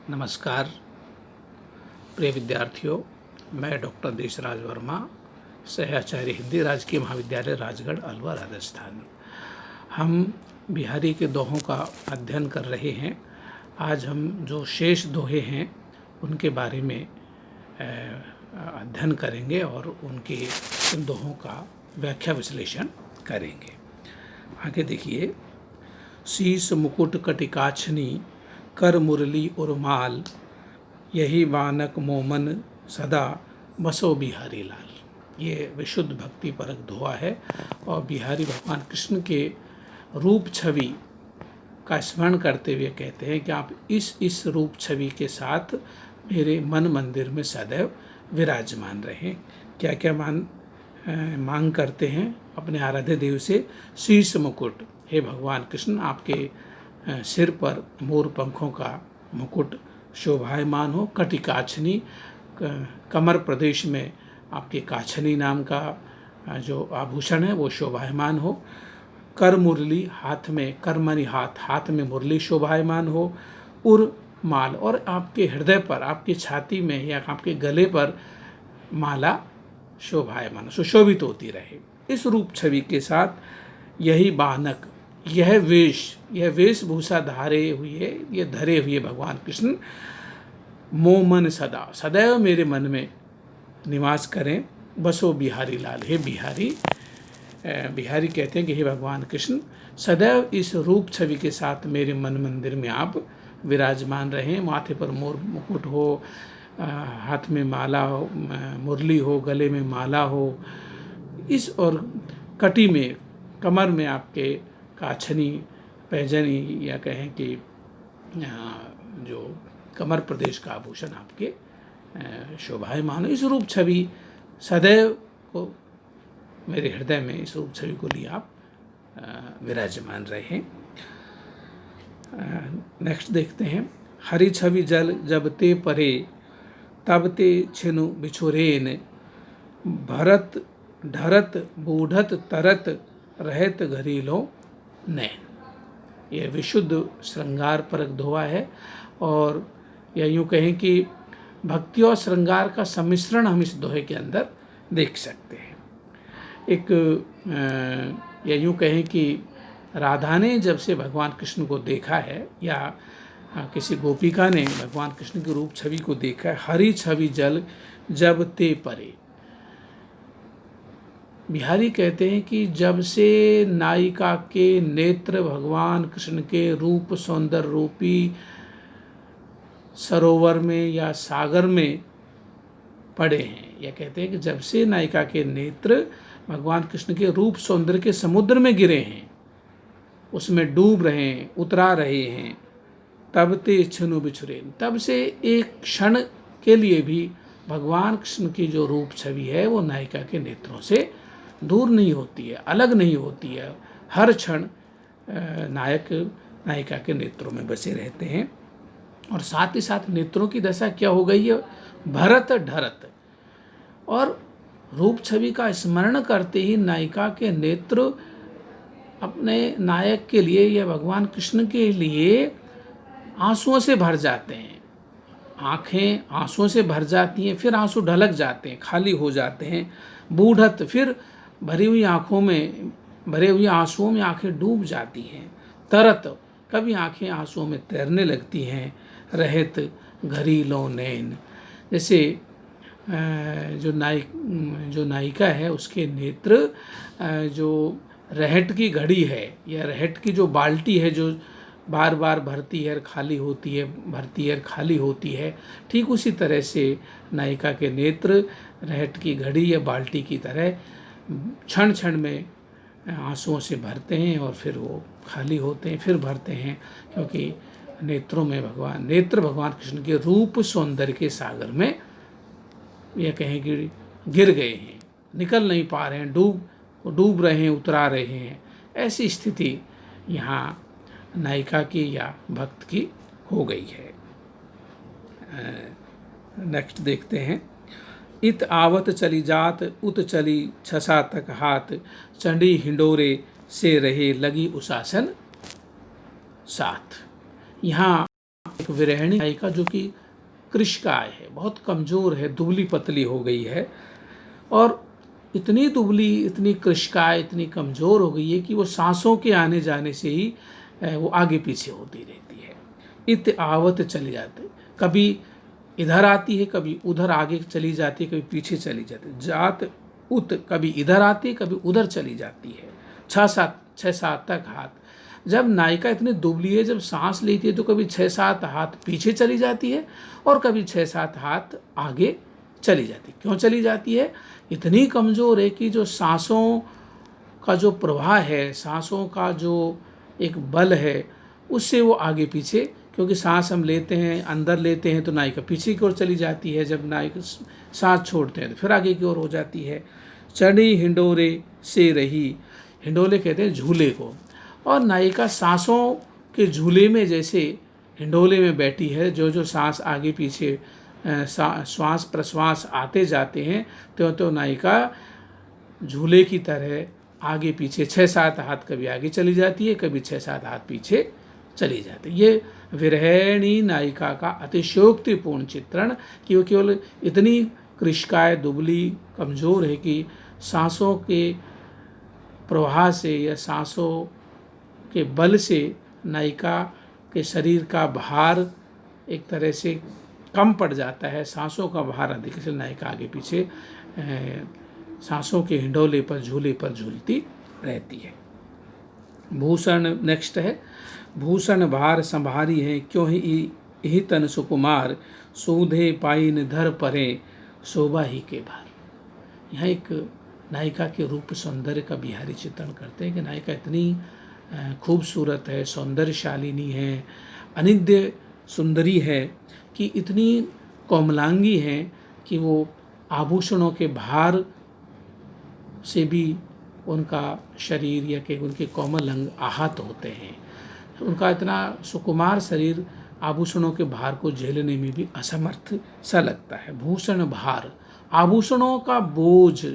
नमस्कार प्रिय विद्यार्थियों, मैं डॉक्टर देशराज वर्मा, सहआचार्य हिंदी, राजकीय महाविद्यालय राजगढ़, अलवर, राजस्थान। हम बिहारी के दोहों का अध्ययन कर रहे हैं। आज हम जो शेष दोहे हैं उनके बारे में अध्ययन करेंगे और उनके इन दोहों का व्याख्या विश्लेषण करेंगे। आगे देखिए। शीश मुकुट कटिकाछनी, कर मुरली उर्माल, यही बानक मोमन सदा, बसो बिहारी लाल। ये विशुद्ध भक्ति परक दोहा है और बिहारी भगवान कृष्ण के रूप छवि का स्मरण करते हुए कहते हैं कि आप इस रूप छवि के साथ मेरे मन मंदिर में सदैव विराजमान रहें। क्या क्या मांग करते हैं अपने आराध्य देव से? शीश मुकुट, हे भगवान कृष्ण, आपके सिर पर मोर पंखों का मुकुट शोभायमान हो। कटिकाछनी, कमर प्रदेश में आपके काछनी नाम का जो आभूषण है वो शोभायमान हो। कर मुरली, हाथ में करमणि हाथ में मुरली शोभायमान हो। उर माल, और आपके हृदय पर, आपकी छाती में या आपके गले पर माला शोभायमान, सुशोभित होती रहे। इस रूप छवि के साथ यही बानक, यह वेशभूषा धरे हुए भगवान कृष्ण मोमन सदा, सदैव मेरे मन में निवास करें। बसो बिहारी लाल, हे बिहारी कहते हैं कि हे भगवान कृष्ण, सदैव इस रूप छवि के साथ मेरे मन मंदिर में आप विराजमान रहें। माथे पर मोर मुकुट हो, हाथ में माला हो, मुरली हो, गले में माला हो, इस और कटी में, कमर में आपके काछनी, पैजनी, या कहें कि जो कमर प्रदेश का आभूषण आपके शोभायमान। इस रूप छवि सदैव को मेरे हृदय में, इस रूप छवि को लिए आप विराजमान रहें। नेक्स्ट देखते हैं। हरि छवि जल जब ते परे, तब ते छिनु बिछुरेन, भरत ढरत बूढ़त तरत, रहत घरीलो नैन। यह विशुद्ध श्रृंगार परक दोहा है और या यूँ कहें कि भक्ति और श्रृंगार का सम्मिश्रण हम इस दोहे के अंदर देख सकते हैं। या यूँ कहें कि राधा ने जब से भगवान कृष्ण को देखा है, या किसी गोपिका ने भगवान कृष्ण के रूप छवि को देखा है, हरि छवि जल जब ते परे। बिहारी कहते हैं कि जब से नायिका के नेत्र भगवान कृष्ण के रूप सौंदर्य रूपी सरोवर में या सागर में पड़े हैं, या कहते हैं कि जब से नायिका के नेत्र भगवान कृष्ण के रूप सौंदर्य के समुद्र में गिरे हैं, उसमें डूब रहे हैं, उतरा रहे हैं, तब ते छिनु बिछुरेन, तब से एक क्षण के लिए भी भगवान कृष्ण की जो रूप छवि है वो नायिका के नेत्रों से दूर नहीं होती है, अलग नहीं होती है। हर क्षण नायिका के नेत्रों में बसे रहते हैं। और साथ ही साथ नेत्रों की दशा क्या हो गई है? भरत ढरत। और रूप छवि का स्मरण करते ही नायिका के नेत्र अपने नायक के लिए या भगवान कृष्ण के लिए आंसुओं से भर जाते हैं। आँखें आंसुओं से भर जाती हैं, फिर आंसू ढलक जाते हैं, खाली हो जाते हैं। बूढ़त, फिर भरी हुई आँखों में, भरे हुए आंसुओं में आंखें डूब जाती हैं। तरत, कभी आंखें आंसुओं में तैरने लगती हैं। रहत घरीलो नैन, जैसे जो नायिका है उसके नेत्र जो रहट की घड़ी है या रहट की जो बाल्टी है जो बार बार भरती है, खाली होती है, भरती है, खाली होती है, ठीक उसी तरह से नायिका के नेत्र रहट की घड़ी या बाल्टी की तरह क्षण क्षण में आंसुओं से भरते हैं और फिर वो खाली होते हैं, फिर भरते हैं, क्योंकि नेत्रों में नेत्र भगवान कृष्ण के रूप सौंदर्य के सागर में यह कहें कि गिर गए हैं, निकल नहीं पा रहे हैं, डूब रहे हैं, उतरा रहे हैं। ऐसी स्थिति यहाँ नायिका की या भक्त की हो गई है। नेक्स्ट देखते हैं। इत आवत चली जात, उत चली छसा तक हाथ, चंडी हिंडोरे से रहे लगी उसासन साथ। यहाँ एक एक विरहिणी नायिका जो कि कृशकाय है, बहुत कमज़ोर है, दुबली पतली हो गई है और इतनी दुबली, इतनी कृशकाय, इतनी कमज़ोर हो गई है कि वो सांसों के आने जाने से ही वो आगे पीछे होती रहती है। इत आवत चली जाती, कभी इधर आती है, कभी उधर आगे चली जाती है, कभी पीछे चली जाती है। जात उत, कभी इधर आती है, कभी उधर चली जाती है। 6-7 तक हाथ। जब नायिका इतनी दुबली है, जब सांस लेती है तो कभी 6-7 हाथ पीछे चली जाती है और कभी 6-7 हाथ आगे चली जाती है। क्यों चली जाती है? इतनी कमज़ोर है कि जो सांसों का जो प्रवाह है, सांसों का जो एक बल है, उससे वो आगे पीछे, क्योंकि सांस हम लेते हैं, अंदर लेते हैं तो नायिका पीछे की ओर चली जाती है, जब नायिका सांस छोड़ते हैं तो फिर आगे की ओर हो जाती है। चढ़ी हिंडोरे से रही, हिंडोले कहते हैं झूले को, और नायिका सांसों के झूले में जैसे हिंडोले में बैठी है, जो जो सांस आगे पीछे श्वास प्रश्वास आते जाते हैं तो नायिका झूले की तरह आगे पीछे 6-7 हाथ कभी आगे चली जाती है, कभी 6-7 हाथ पीछे चली जाती है। ये विरहिणी नायिका का अतिशयोक्तिपूर्ण चित्रण कि वो केवल इतनी कृशकाय, दुबली, कमज़ोर है कि सांसों के प्रवाह से या सांसों के बल से नायिका के शरीर का भार एक तरह से कम पड़ जाता है, सांसों का भार अधिक, से नायिका आगे पीछे सांसों के हिंडोले पर, झूले पर झूलती रहती है। भूषण नेक्स्ट है, भूषण भार संभारी है, क्यों ही तन सुकुमार, सूधे पाइन धर परे, शोभा ही के भार। यहाँ एक नायिका के रूप सौंदर्य का बिहारी चित्रण करते हैं कि नायिका इतनी खूबसूरत है, सौंदर्यशालिनी है, अनिद्य सुंदरी है कि इतनी कोमलांगी है कि वो आभूषणों के भार से भी उनका शरीर या कि उनके कोमल अंग आहत होते हैं। उनका इतना सुकुमार शरीर आभूषणों के भार को झेलने में भी असमर्थ सा लगता है। भूषण भार, आभूषणों का बोझ,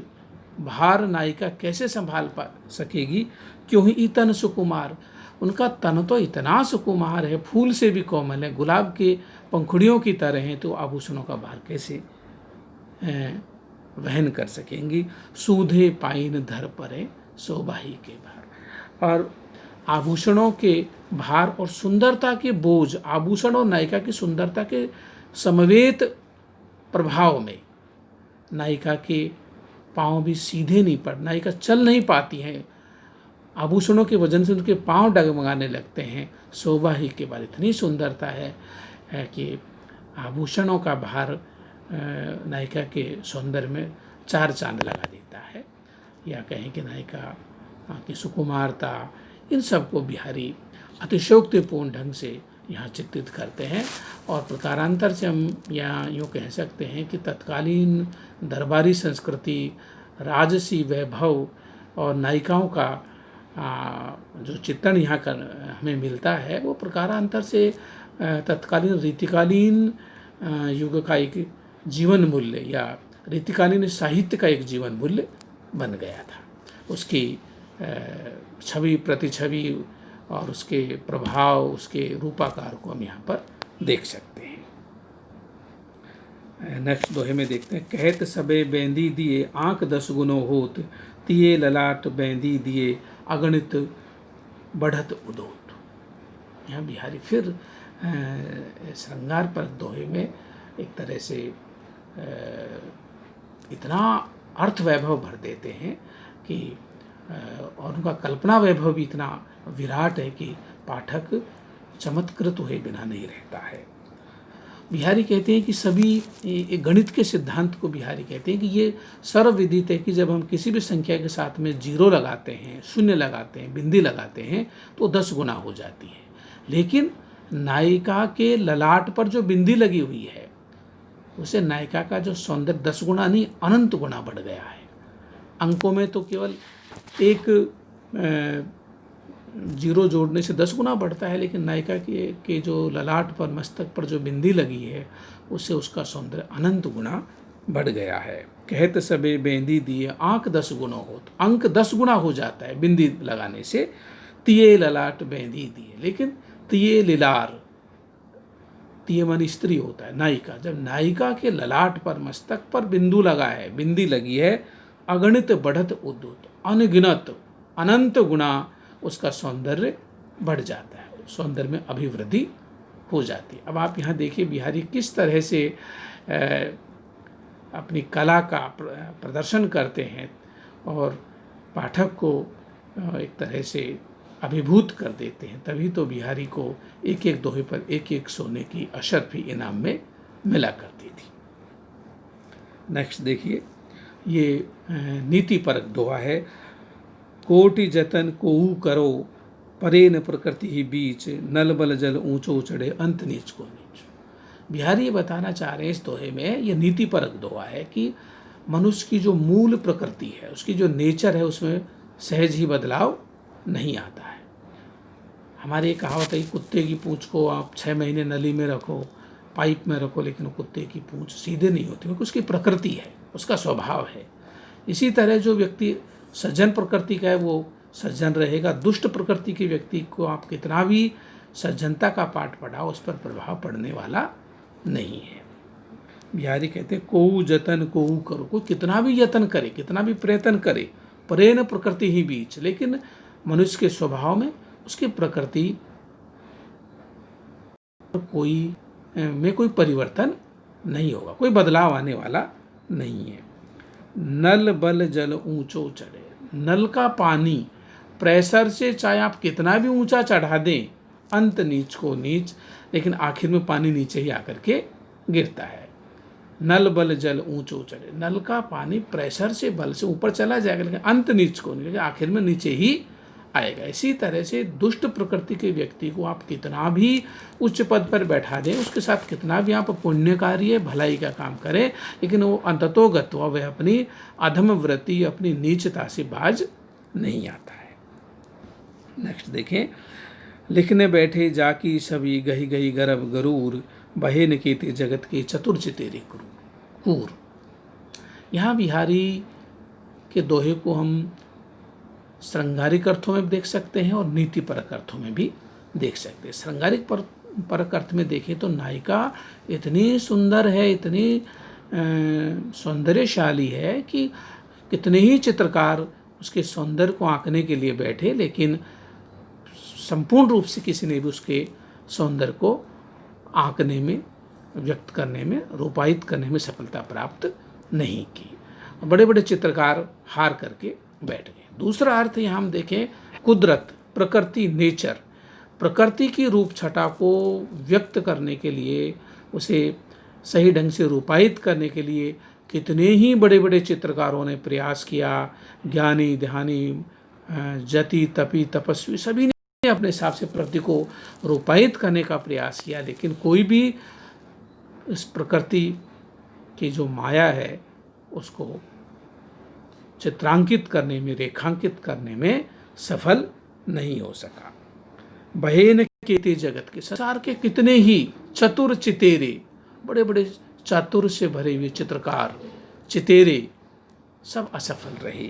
भार नायिका कैसे संभाल पा सकेगी? क्यों ही इतन सुकुमार, उनका तन तो इतना सुकुमार है, फूल से भी कोमल है, गुलाब के पंखुड़ियों की तरह हैं, तो आभूषणों का भार कैसे वहन कर सकेंगी? सूधे पाइन धर परे, शोभा ही के भार। और आभूषणों के भार और सुंदरता के बोझ, आभूषण और नायिका की सुंदरता के समवेत प्रभाव में नायिका के पाँव भी सीधे नहीं पड़, नायिका चल नहीं पाती हैं, आभूषणों के वजन से उनके पाँव डगमगाने लगते हैं। शोभा ही के बाद इतनी सुंदरता है कि आभूषणों का भार नायिका के सौंदर्य में 4 चांद लगा देता है, या कहें कि नायिका की सुकुमारता, इन सब को बिहारी अतिशयोक्तिपूर्ण ढंग से यहाँ चित्रित करते हैं। और प्रकारांतर से हम यहाँ यूँ कह सकते हैं कि तत्कालीन दरबारी संस्कृति, राजसी वैभव और नायिकाओं का जो चित्रण यहाँ कर हमें मिलता है, वो प्रकारांतर से तत्कालीन रीतिकालीन युग का एक जीवन मूल्य या रीतिकालीन साहित्य का एक जीवन मूल्य बन गया था। उसकी छवि प्रतिछवि और उसके प्रभाव, उसके रूपाकार को हम यहाँ पर देख सकते हैं। नेक्स्ट दोहे में देखते हैं, कहत सबे बेंदी दिए, आँख 10 गुनो होत, तिये ललाट बेंदी दिए, अगणित बढ़त उदोत। यहाँ बिहारी फिर श्रृंगार पर दोहे में एक तरह से इतना अर्थ वैभव भर देते हैं कि और उनका कल्पना वैभव भी इतना विराट है कि पाठक चमत्कृत हुए बिना नहीं रहता है। बिहारी कहते हैं कि सभी गणित के सिद्धांत को बिहारी कहते हैं कि ये सर्वविदित है कि जब हम किसी भी संख्या के साथ में 0 लगाते हैं, शून्य लगाते हैं, बिंदी लगाते हैं तो 10 गुना हो जाती है। लेकिन नायिका के ललाट पर जो बिंदी लगी हुई है, उसे नायिका का जो सौंदर्य 10 गुना नहीं, अनंत गुना बढ़ गया है। अंकों में तो केवल एक 0 जोड़ने से 10 गुना बढ़ता है, लेकिन नायिका के जो ललाट पर, मस्तक पर जो बिंदी लगी है, उससे उसका सौंदर्य अनंत गुना बढ़ गया है। कहत सबे बेंदी दिए, आँख 10 गुना हो, तो अंक 10 गुना हो जाता है बिंदी लगाने से। तिये ललाट बेंदी दिए, लेकिन तिये लिलार, तीय मानी स्त्री होता है, नायिका। जब नायिका के ललाट पर, मस्तक पर बिंदु लगा है, बिंदी लगी है, अगणित बढ़त उद्धत, अनगिनत अनंत गुणा उसका सौंदर्य बढ़ जाता है, सौंदर्य में अभिवृद्धि हो जाती है। अब आप यहाँ देखिए बिहारी किस तरह से अपनी कला का प्रदर्शन करते हैं और पाठक को एक तरह से अभिभूत कर देते हैं। तभी तो बिहारी को एक एक दोहे पर एक एक सोने की अशर्फी इनाम में मिला करती थी। नेक्स्ट देखिए, ये नीति परक दोहा है। कोटि जतन कोऊ करो, परे न प्रकृति ही बीच, नल बल जल ऊंचो चढ़े, अंत नीच को नीच। बिहारी ये बताना चाह रहे हैं इस दोहे में, ये नीति परक दोहा है कि मनुष्य की जो मूल प्रकृति है, उसकी जो नेचर है, उसमें सहज ही बदलाव नहीं आता है। हमारी एक कहावत है कि कुत्ते की पूंछ को आप 6 महीने नली में रखो, पाइप में रखो, लेकिन कुत्ते की पूंछ सीधे नहीं होती, क्योंकि उसकी प्रकृति है, उसका स्वभाव है। इसी तरह जो व्यक्ति सज्जन प्रकृति का है वो सज्जन रहेगा। दुष्ट प्रकृति के व्यक्ति को आप कितना भी सज्जनता का पाठ पढ़ाओ, उस पर प्रभाव पड़ने वाला नहीं है। बिहारी कहते हैं कोऊ जतन कोऊ करो, कोई कितना भी यत्न करे, कितना भी प्रयत्न करे, परेन प्रकृति ही बीच, लेकिन मनुष्य के स्वभाव में उसकी प्रकृति कोई परिवर्तन नहीं होगा, कोई बदलाव आने वाला नहीं है। नल बल जल ऊंचो चढ़े, नल का पानी प्रेशर से चाहे आप कितना भी ऊंचा चढ़ा दें, अंत नीच को नीच, लेकिन आखिर में पानी नीचे ही आकर के गिरता है। नल बल जल ऊंचो चढ़े, नल का पानी प्रेशर से बल से ऊपर चला जाएगा, लेकिन अंत नीच को नहीं, आखिर में नीचे ही आएगा। इसी तरह से दुष्ट प्रकृति के व्यक्ति को आप कितना भी उच्च पद पर बैठा दें, उसके साथ कितना भी आप पुण्य कार्य भलाई का काम करें, लेकिन वो अंततोगत्वा वह अपनी अधम वृत्ति, अपनी नीचता से बाज नहीं आता है। नेक्स्ट देखें, लिखने बैठे जाकी सभी गही गही गर्भ गरूर, बहे न कीते जगत के चतुर चितेरे कूर। यहाँ बिहारी के दोहे को हम श्रृंगारिक अर्थों में देख सकते हैं और नीति परक अर्थों में भी देख सकते हैं। श्रृंगारिक परक अर्थ में देखें तो नायिका इतनी सुंदर है, इतनी सौंदर्यशाली है कि कितने ही चित्रकार उसके सौंदर्य को आंकने के लिए बैठे, लेकिन संपूर्ण रूप से किसी ने भी उसके सौंदर्य को आंकने में, व्यक्त करने में, रूपायित करने में सफलता प्राप्त नहीं की। बड़े बड़े चित्रकार हार करके बैठ गए। दूसरा अर्थ यहाँ हम देखें, कुदरत, प्रकृति, नेचर, प्रकृति की रूप छटा को व्यक्त करने के लिए, उसे सही ढंग से रूपायित करने के लिए कितने ही बड़े बड़े चित्रकारों ने प्रयास किया। ज्ञानी, ध्यानी, जति, तपी, तपस्वी सभी ने अपने हिसाब से प्रकृति को रूपायित करने का प्रयास किया, लेकिन कोई भी इस प्रकृति की जो माया है उसको चित्रांकित करने में, रेखांकित करने में सफल नहीं हो सका। बहेन केते जगत के, संसार के कितने ही चतुर चितेरे, बड़े बड़े चातुर से भरे हुए चित्रकार, चितेरे, सब असफल रहे।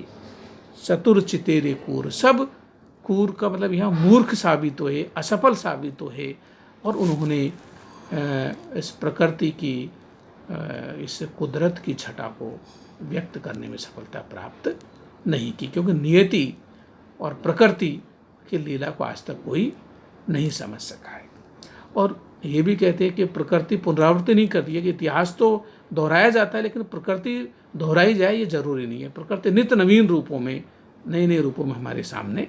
चतुर चितेरे कूर, सब कूर का मतलब यहाँ मूर्ख साबित हुए, असफल साबित हुए, और उन्होंने इस प्रकृति की, इस कुदरत की छटा को व्यक्त करने में सफलता प्राप्त नहीं की, क्योंकि नियति और प्रकृति की लीला को आज तक कोई नहीं समझ सका है। और ये भी कहते हैं कि प्रकृति पुनरावृत्ति नहीं करती है, कि इतिहास तो दोहराया जाता है, लेकिन प्रकृति दोहराई जाए ये जरूरी नहीं है। प्रकृति नित्य नवीन रूपों में, नए नए रूपों में हमारे सामने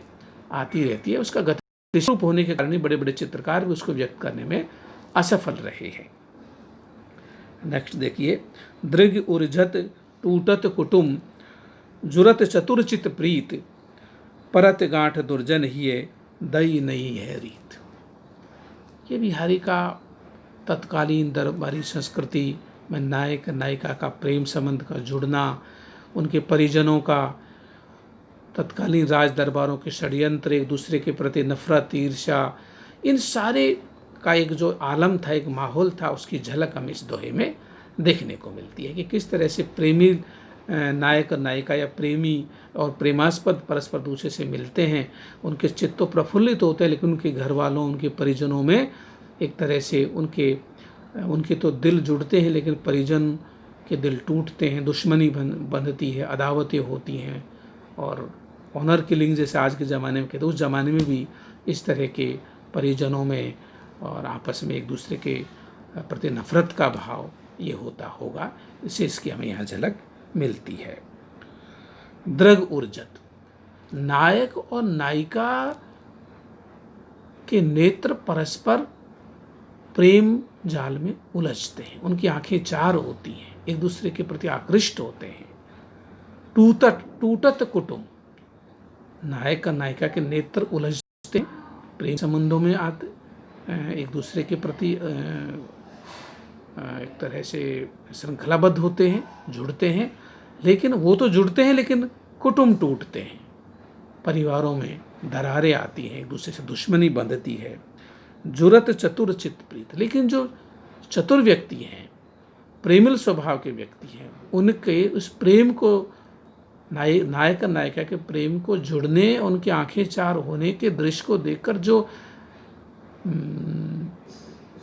आती रहती है। उसका गति रूप होने के कारण बड़े बड़े चित्रकार भी उसको व्यक्त करने में असफल रहे हैं। नेक्स्ट देखिए, दृग उर्झत टूटत कुटुम, जुरत चतुरचित प्रीत, परत गांठ दुर्जन हिये, दई नई है रीत। ये बिहारी का तत्कालीन दरबारी संस्कृति में नायक नायिका का प्रेम संबंध का जुड़ना, उनके परिजनों का, तत्कालीन राज दरबारों के षड्यंत्र, एक दूसरे के प्रति नफरत, ईर्ष्या, इन सारे का एक जो आलम था, एक माहौल था, उसकी झलक हमें इस दोहे में देखने को मिलती है कि किस तरह से प्रेमी नायक और नायिका या प्रेमी और प्रेमास्पद परस्पर दूसरे से मिलते हैं, उनके चित्त तो प्रफुल्लित होते हैं, लेकिन उनके घर वालों, उनके परिजनों में एक तरह से उनके उनके तो दिल जुड़ते हैं लेकिन परिजन के दिल टूटते हैं, दुश्मनी बंधती है, अदावतें होती हैं, और ऑनर किलिंग जैसे आज के ज़माने में कहते, उस ज़माने में भी इस तरह के परिजनों में और आपस में एक दूसरे के प्रति नफरत का भाव ये होता होगा। इससे इसकी हमें यहाँ झलक मिलती है। दृग ऊर्जत, नायक और नायिका के नेत्र परस्पर प्रेम जाल में उलझते हैं, उनकी आंखें चार होती हैं, एक दूसरे के प्रति आकृष्ट होते हैं। टूटत कुटुंब, नायक का नायिका के नेत्र उलझते हैं, प्रेम संबंधों में आते, एक दूसरे के प्रति एक तरह से श्रृंखलाबद्ध होते हैं, जुड़ते हैं, लेकिन वो तो जुड़ते हैं लेकिन कुटुंब टूटते हैं, परिवारों में दरारें आती हैं, एक दूसरे से दुश्मनी बंधती है। जुरत चतुर चित्त प्रीत, लेकिन जो चतुर व्यक्ति हैं, प्रेमिल स्वभाव के व्यक्ति हैं, उनके उस प्रेम को नायक और नायिका के प्रेम को जुड़ने, उनकी आंखें चार होने के दृश्य को देखकर जो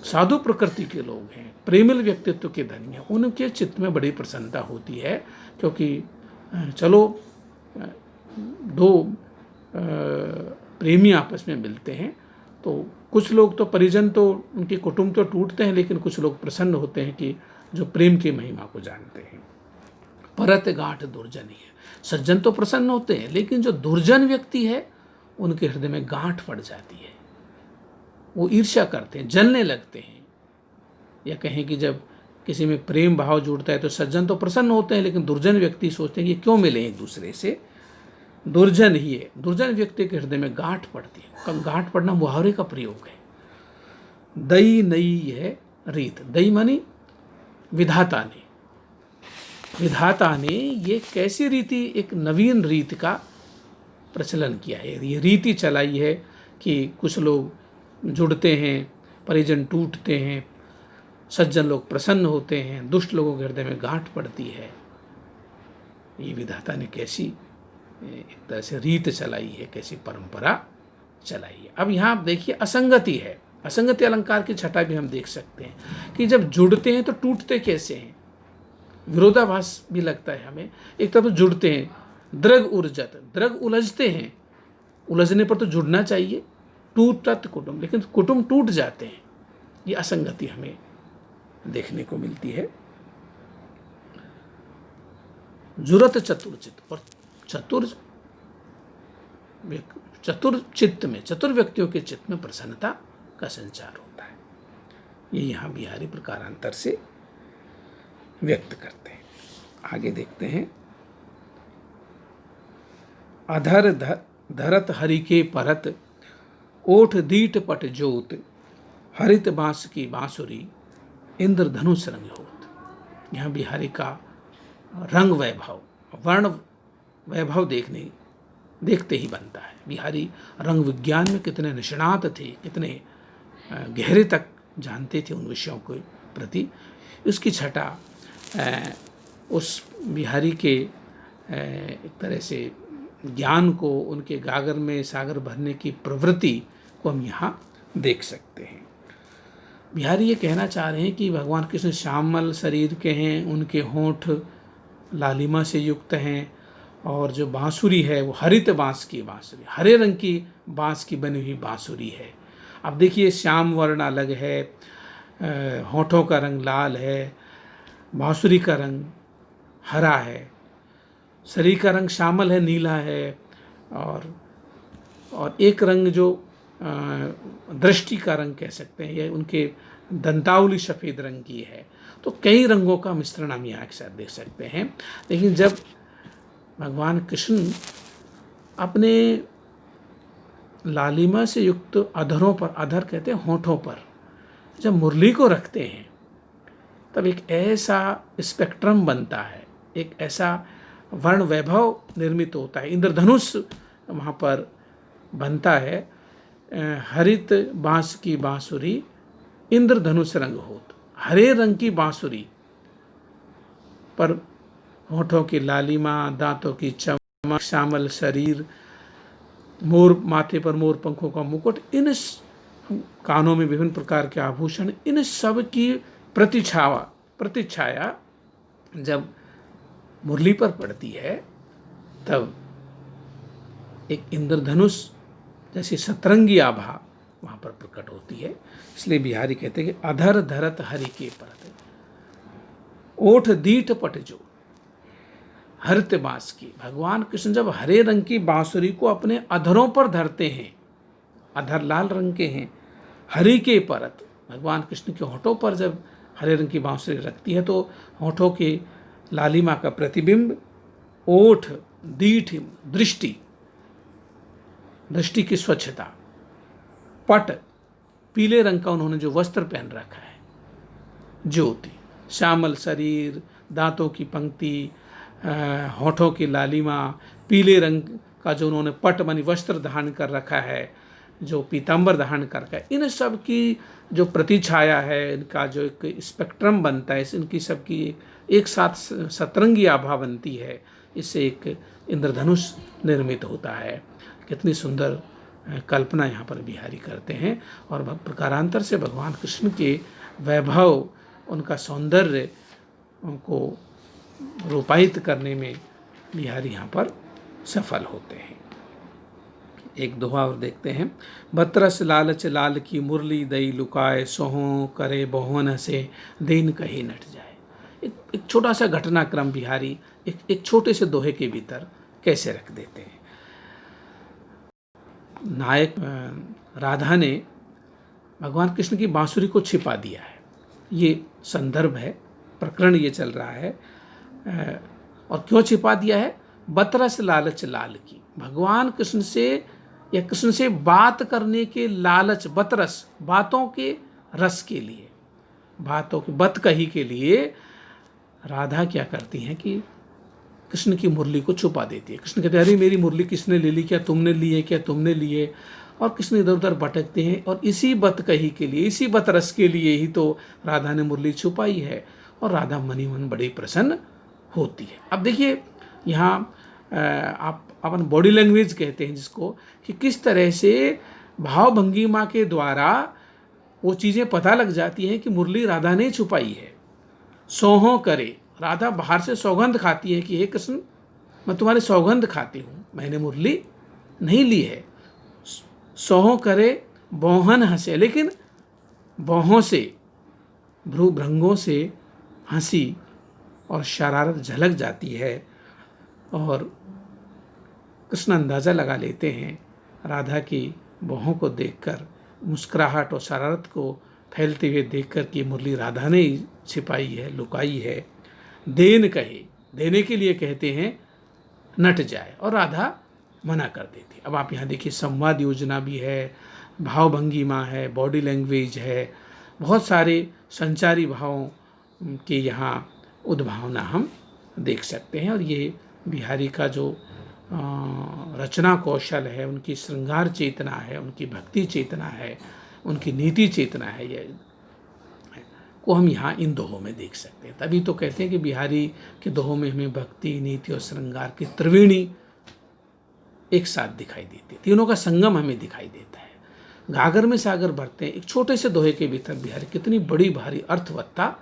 साधु प्रकृति के लोग हैं, प्रेमिल व्यक्तित्व के धनी हैं, उनके चित्त में बड़ी प्रसन्नता होती है। क्योंकि चलो दो प्रेमी आपस में मिलते हैं तो कुछ लोग तो परिजन तो उनके कुटुंब तो टूटते हैं, लेकिन कुछ लोग प्रसन्न होते हैं कि जो प्रेम की महिमा को जानते हैं। परत गांठ दुर्जनी है, सज्जन तो प्रसन्न होते हैं लेकिन जो दुर्जन व्यक्ति है उनके हृदय में गांठ पड़ जाती है, वो ईर्ष्या करते हैं, जलने लगते हैं। या कहें कि जब किसी में प्रेम भाव जुड़ता है तो सज्जन तो प्रसन्न होते हैं, लेकिन दुर्जन व्यक्ति सोचते हैं कि क्यों मिले एक दूसरे से, दुर्जन ही है। दुर्जन व्यक्ति के हृदय में गांठ पड़ती है। गांठ पड़ना मुहावरे का प्रयोग है। दई नई है रीत, दई मानी विधाता ने, विधाता ने ये कैसी रीति, एक नवीन रीत का प्रचलन किया है, ये रीति चलाई है कि कुछ लोग जुड़ते हैं, परिजन टूटते हैं, सज्जन लोग प्रसन्न होते हैं, दुष्ट लोगों के हृदय में गांठ पड़ती है। ये विधाता ने कैसी एक तरह से रीत चलाई है, कैसी परंपरा चलाई है। अब यहाँ आप देखिए असंगति है, असंगति अलंकार की छटा भी हम देख सकते हैं कि जब जुड़ते हैं तो टूटते कैसे हैं, विरोधाभास भी लगता है हमें। एक तरफ जुड़ते हैं, दृग ऊर्जत, दृग उलझते हैं, उलझने पर तो जुड़ना चाहिए, टूटत कुटुंब, लेकिन कुटुंब टूट जाते हैं। ये असंगति हमें देखने को मिलती है। जुरत चतुर्चित, और चतुर चित्त में, चतुर व्यक्तियों के चित्त में प्रसन्नता का संचार होता है। ये यहाँ बिहारी प्रकारांतर से व्यक्त करते हैं। आगे देखते हैं। अधर धरत हरि के परत, ओठ दीट पट जोत, हरित बांस की बांसुरी, इंद्र धनुष रंग होत। यहाँ बिहारी का रंग वैभव, वर्ण वैभव देखते ही बनता है। बिहारी रंग विज्ञान में कितने निष्णात थे, कितने गहरे तक जानते थे उन विषयों के प्रति। उसकी छटा उस बिहारी के एक तरह से ज्ञान को, उनके गागर में सागर भरने की प्रवृत्ति को हम यहाँ देख सकते हैं। बिहारी ये कहना चाह रहे हैं कि भगवान कृष्ण श्यामल शरीर के हैं, उनके होंठ लालिमा से युक्त हैं, और जो बांसुरी है वो हरित बांस की बांसुरी, हरे रंग की बांस की बनी हुई बांसुरी है। अब देखिए श्याम वर्ण अलग है, होंठों का रंग लाल है, बांसुरी का रंग हरा है, शरीर का रंग श्यामल है, नीला है, और एक रंग जो दृष्टि का रंग कह सकते हैं, या उनके दंतावली सफ़ेद रंग की है। तो कई रंगों का मिश्रण हम यहाँ एक साथ देख सकते हैं। लेकिन जब भगवान कृष्ण अपने लालिमा से युक्त अधरों पर, अधर कहते हैं होंठों पर, जब मुरली को रखते हैं तब एक ऐसा स्पेक्ट्रम बनता है, एक ऐसा वर्ण वैभव निर्मित होता है, इंद्रधनुष वहाँ पर बनता है। हरित बांस की बांसुरी, इंद्रधनुष रंग होत, हरे रंग की बांसुरी पर होठों की लालिमा, दांतों की चमक, श्यामल शरीर, मोर माथे पर मोर पंखों का मुकुट, इन कानों में विभिन्न प्रकार के आभूषण, इन सब की प्रतिछाया जब मुरली पर पड़ती है तब एक इंद्रधनुष जैसी सतरंगी आभा वहाँ पर प्रकट होती है। इसलिए बिहारी कहते हैं कि अधर धरत हरि के परत, ओठ दीठ पटजो हरते बांस की। भगवान कृष्ण जब हरे रंग की बांसुरी को अपने अधरों पर धरते हैं, अधर लाल रंग के हैं, हरि के परत, भगवान कृष्ण के होठों पर जब हरे रंग की बांसुरी रखती है तो होठों के लालिमा का प्रतिबिंब, ओठ दीठ दृष्टि की स्वच्छता, पट पीले रंग का उन्होंने जो वस्त्र पहन रखा है, ज्योति, श्यामल शरीर, दांतों की पंक्ति, होठों की लालिमा, पीले रंग का जो उन्होंने पट मानी वस्त्र धारण कर रखा है, जो पीतांबर धारण कर रखा है, इन सब की जो प्रतिछाया है, इनका जो एक स्पेक्ट्रम बनता है, इनकी सबकी एक साथ सतरंगी आभा बनती है। इससे एक इंद्रधनुष निर्मित होता है। कितनी सुंदर कल्पना यहाँ पर बिहारी करते हैं और प्रकारांतर से भगवान कृष्ण के वैभव, उनका सौंदर्य को रूपायित करने में बिहारी यहाँ पर सफल होते हैं। एक दोहा और देखते हैं। बतरस लालच लाल की मुरली दई लुकाए, सोहों करे बहुवन से दीन कही नट जाए। एक छोटा सा घटनाक्रम बिहारी एक छोटे से दोहे के भीतर कैसे रख देते हैं। नायक राधा ने भगवान कृष्ण की बांसुरी को छिपा दिया है, ये संदर्भ है, प्रकरण ये चल रहा है। और क्यों छिपा दिया है? बतरस लालच लाल की, भगवान कृष्ण से या कृष्ण से बात करने के लालच, बतरस बातों के रस के लिए, बातों की बत कही के लिए राधा क्या करती हैं कि कृष्ण की मुरली को छुपा देती है। कृष्ण कहते हैं अरे मेरी मुरली किसने ले ली, क्या तुमने ली है, क्या तुमने ली है। और कृष्ण इधर उधर भटकते हैं और इसी बत कही के लिए, इसी बत रस के लिए ही तो राधा ने मुरली छुपाई है और राधा मनी मन बड़ी प्रसन्न होती है। अब देखिए यहाँ आप अपन बॉडी लैंग्वेज कहते हैं जिसको, कि किस तरह से भाव भंगिमा के द्वारा वो चीज़ें पता लग जाती हैं कि मुरली राधा ने छुपाई है। सोहों करे, राधा बाहर से सौगंध खाती है कि हे कृष्ण मैं तुम्हारी सौगंध खाती हूँ, मैंने मुरली नहीं ली है। सोहों करे बोहन हंसे, लेकिन बोहों से, भ्रू भृंगों से हंसी और शरारत झलक जाती है और कृष्ण अंदाज़ा लगा लेते हैं राधा की बोहों को देखकर, मुस्कुराहट और शरारत को फैलते हुए देखकर कि मुरली राधा ने ही छिपाई है, लुकाई है। देन कहे, देने के लिए कहते हैं नट जाए, और राधा मना कर देती। अब आप यहाँ देखिए संवाद योजना भी है, भाव भंगिमा है, बॉडी लैंग्वेज है, बहुत सारे संचारी भावों की यहाँ उद्भावना हम देख सकते हैं। और ये बिहारी का जो रचना कौशल है, उनकी श्रृंगार चेतना है, उनकी भक्ति चेतना है, उनकी नीति चेतना है, ये को हम यहाँ इन दोहों में देख सकते हैं। तभी तो कहते हैं कि बिहारी के दोहों में हमें भक्ति, नीति और श्रृंगार की त्रिवेणी एक साथ दिखाई देती है, तीनों का संगम हमें दिखाई देता है। गागर में सागर भरते हैं, एक छोटे से दोहे के भीतर बिहारी कितनी बड़ी भारी अर्थवत्ता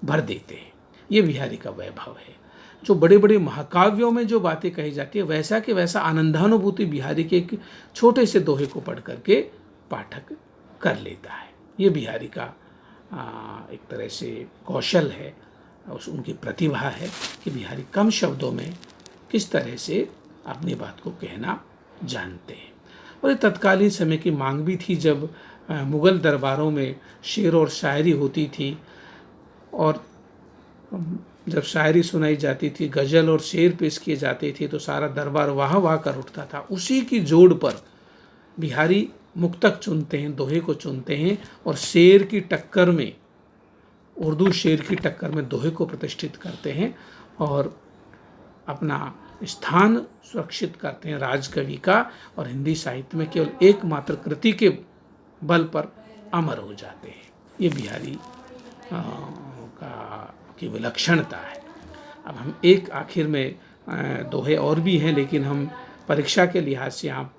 भर देते हैं। ये बिहारी का वैभव है। जो बड़े बड़े महाकाव्यों में जो बातें कही जाती है वैसा कि वैसा आनंदानुभूति बिहारी के एक छोटे से दोहे को पढ़ करके पाठक कर लेता है। ये बिहारी का एक तरह से कौशल है, उनकी प्रतिभा है कि बिहारी कम शब्दों में किस तरह से अपनी बात को कहना जानते हैं। और ये तत्कालीन समय की मांग भी थी, जब मुग़ल दरबारों में शेर और शायरी होती थी और जब शायरी सुनाई जाती थी, गज़ल और शेर पेश किए जाते थे तो सारा दरबार वाह वाह कर उठता था। उसी की जोड़ पर बिहारी मुक्तक चुनते हैं, दोहे को चुनते हैं और शेर की टक्कर में, उर्दू शेर की टक्कर में दोहे को प्रतिष्ठित करते हैं और अपना स्थान सुरक्षित करते हैं राजकवि का, और हिंदी साहित्य में केवल एकमात्र कृति के बल पर अमर हो जाते हैं। ये बिहारी की विलक्षणता है। अब हम एक आखिर में दोहे और भी हैं, लेकिन हम परीक्षा के लिहाज से आप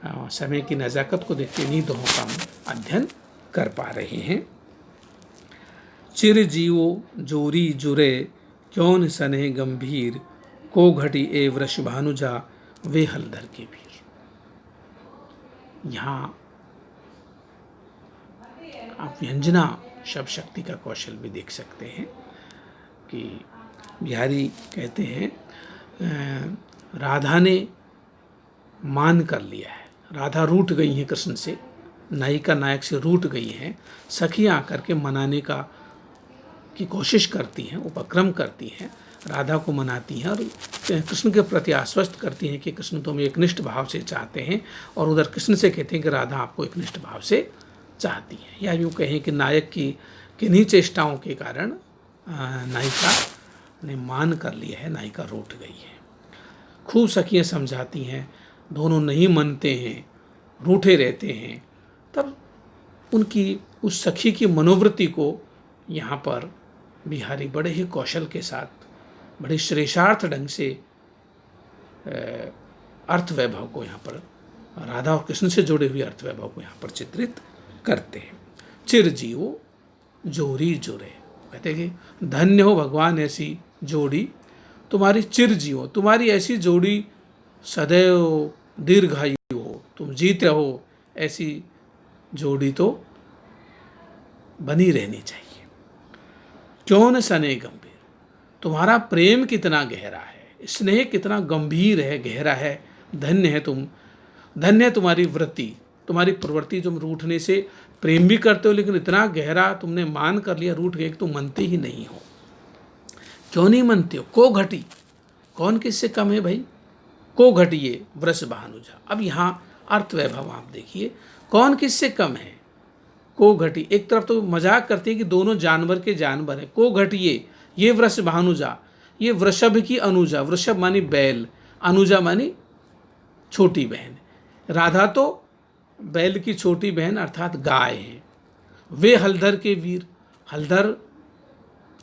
समय की नज़ाकत को देखते इन्हीं दोहों का हम अध्ययन कर पा रहे हैं। चिर जीवो जोरी जुरे, क्यों सने गंभीर, को घटी ए वृष भानुजा, वे हलधर के वीर। यहाँ आप व्यंजना शब्द शक्ति का कौशल भी देख सकते हैं कि बिहारी कहते हैं राधा ने मान कर लिया है, राधा रूठ गई हैं कृष्ण से, नायिका नायक से रूठ गई हैं, सखियाँ आकर के मनाने की कोशिश करती हैं, उपक्रम करती हैं, राधा को मनाती हैं और कृष्ण के प्रति आश्वस्त करती हैं कि कृष्ण तुम एकनिष्ठ भाव से चाहते हैं, और उधर कृष्ण से कहते हैं कि राधा आपको एकनिष्ठ भाव से चाहती है। या यूँ कहें कि नायक की किन्हीं चेष्टाओं के कारण नायिका ने मान कर लिया है, नायिका रूठ गई है। खूब सखियाँ समझाती हैं, दोनों नहीं मानते हैं, रूठे रहते हैं। तब उनकी उस सखी की मनोवृत्ति को यहाँ पर बिहारी बड़े ही कौशल के साथ, बड़े श्रेष्ठार्थ ढंग से अर्थ वैभव को यहाँ पर, राधा और कृष्ण से जुड़े हुए अर्थ वैभव को यहाँ पर चित्रित करते हैं। चिर जीवो जोरी जुरे, कहते हैं कि धन्य हो भगवान ऐसी जोड़ी, तुम्हारी चिर जीवो, तुम्हारी ऐसी जोड़ी सदैव दीर्घायु हो, तुम जीते रहो, ऐसी जोड़ी तो बनी रहनी चाहिए। क्यों न सने गंभीर, तुम्हारा प्रेम कितना गहरा है, स्नेह कितना गंभीर है, गहरा है, धन्य है तुम, धन्य है तुम्हारी वृत्ति, तुम्हारी प्रवृत्ति। तुम रूठने से प्रेम भी करते हो, लेकिन इतना गहरा तुमने मान कर लिया, रूठ गए कि तुम मनते ही नहीं हो। क्यों नहीं मनते हो? को घटी, कौन किससे कम है भाई? को घटिए वृष भानुजा। अब यहाँ अर्थ वैभव आप देखिए, कौन किससे कम है? को घटी, एक तरफ तो मजाक करते हैं कि दोनों जानवर के जानवर हैं। को घटिए ये वृष भानुजा, ये वृषभ की अनुजा, वृषभ मानी बैल, अनुजा मानी छोटी बहन। राधा तो बैल की छोटी बहन अर्थात गाय है। वे हलधर के वीर, हलधर,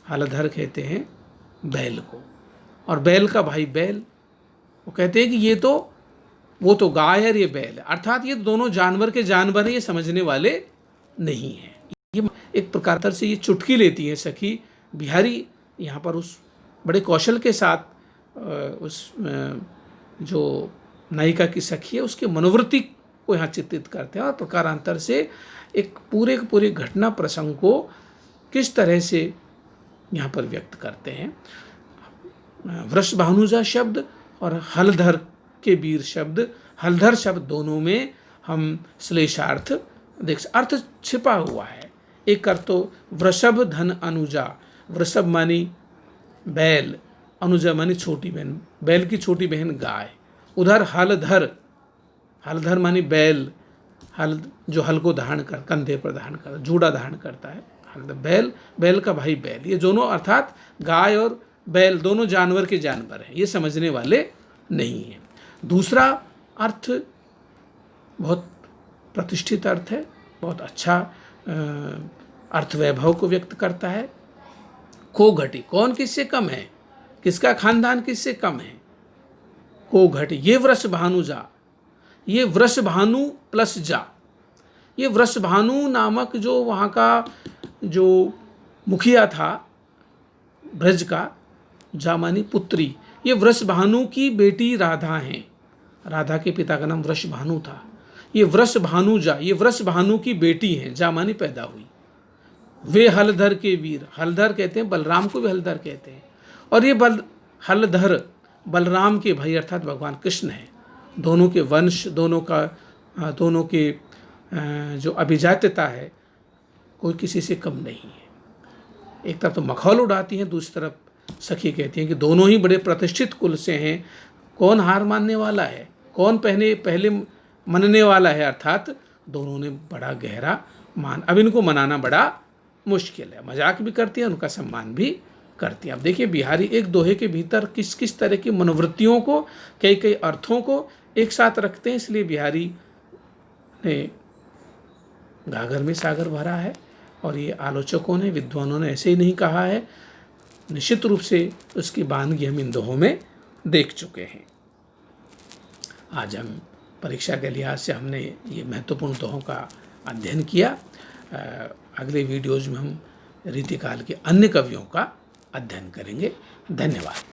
हलधर कहते हैं बैल को, और बैल का भाई बैल। वो कहते हैं कि ये तो, वो तो गाय है, ये बैल है, अर्थात ये दोनों जानवर के जानवर हैं, ये समझने वाले नहीं हैं। ये एक प्रकार से ये चुटकी लेती है सखी। बिहारी यहाँ पर उस बड़े कौशल के साथ उस जो नायिका की सखी है उसके मनोवृत्ति को यहाँ चित्रित करते हैं, और प्रकारांतर से एक पूरे घटना प्रसंग को किस तरह से यहाँ पर व्यक्त करते हैं। वृष भानुजा शब्द और हलधर के वीर शब्द, हलधर शब्द दोनों में हम श्लेषार्थ देख, अर्थ छिपा हुआ है। एक अर्थ तो वृषभ धन अनुजा, वृषभ मानी बैल, अनुजा मानी छोटी बहन, बैल की छोटी बहन गाय। उधर हलधर, हलधर मानी बैल, हल जो हल को धारण कर, कंधे पर धारण कर, जूड़ा धारण करता है, हलधर बैल, बैल का भाई बैल। ये दोनों अर्थात गाय और बैल दोनों जानवर के जानवर हैं, ये समझने वाले नहीं हैं। दूसरा अर्थ बहुत प्रतिष्ठित अर्थ है, बहुत अच्छा अर्थ वैभव को व्यक्त करता है। को घटी, कौन किससे कम है, किसका खानदान किससे कम है? को घटी ये वृष भानुजा, ये वृष भानु प्लस जा, ये वृष भानु नामक जो वहाँ का जो मुखिया था ब्रज का, जामानी पुत्री, ये वृष भानु की बेटी राधा हैं। राधा के पिता का नाम वृष भानु था। ये वृष भानुजा, ये वृष भानु की बेटी हैं, जामानी पैदा हुई। वे हलधर के वीर, हलधर कहते हैं बलराम को भी हलधर कहते हैं, और ये हलधर बलराम के भाई अर्थात भगवान कृष्ण हैं। दोनों के वंश, दोनों के जो अभिजात्यता है कोई किसी से कम नहीं है। एक तरफ तो मखौल उड़ाती हैं, दूसरी तरफ सखी कहती हैं कि दोनों ही बड़े प्रतिष्ठित कुल से हैं, कौन हार मानने वाला है, कौन पहले मनने वाला है, अर्थात दोनों ने बड़ा गहरा मान। अब इनको मनाना बड़ा मुश्किल है, मजाक भी करती है, उनका सम्मान भी करती है। अब देखिए बिहारी एक दोहे के भीतर किस किस तरह की मनोवृत्तियों को, कई अर्थों को एक साथ रखते हैं, इसलिए बिहारी ने गागर में सागर भरा है। और ये आलोचकों ने, विद्वानों ने ऐसे ही नहीं कहा है, निश्चित रूप से उसकी बानगी हम इन दोहों में देख चुके हैं। आज हम परीक्षा के लिहाज से हमने ये महत्वपूर्ण दोहों का अध्ययन किया। अगले वीडियोज़ में हम रीतिकाल के अन्य कवियों का अध्ययन करेंगे। धन्यवाद।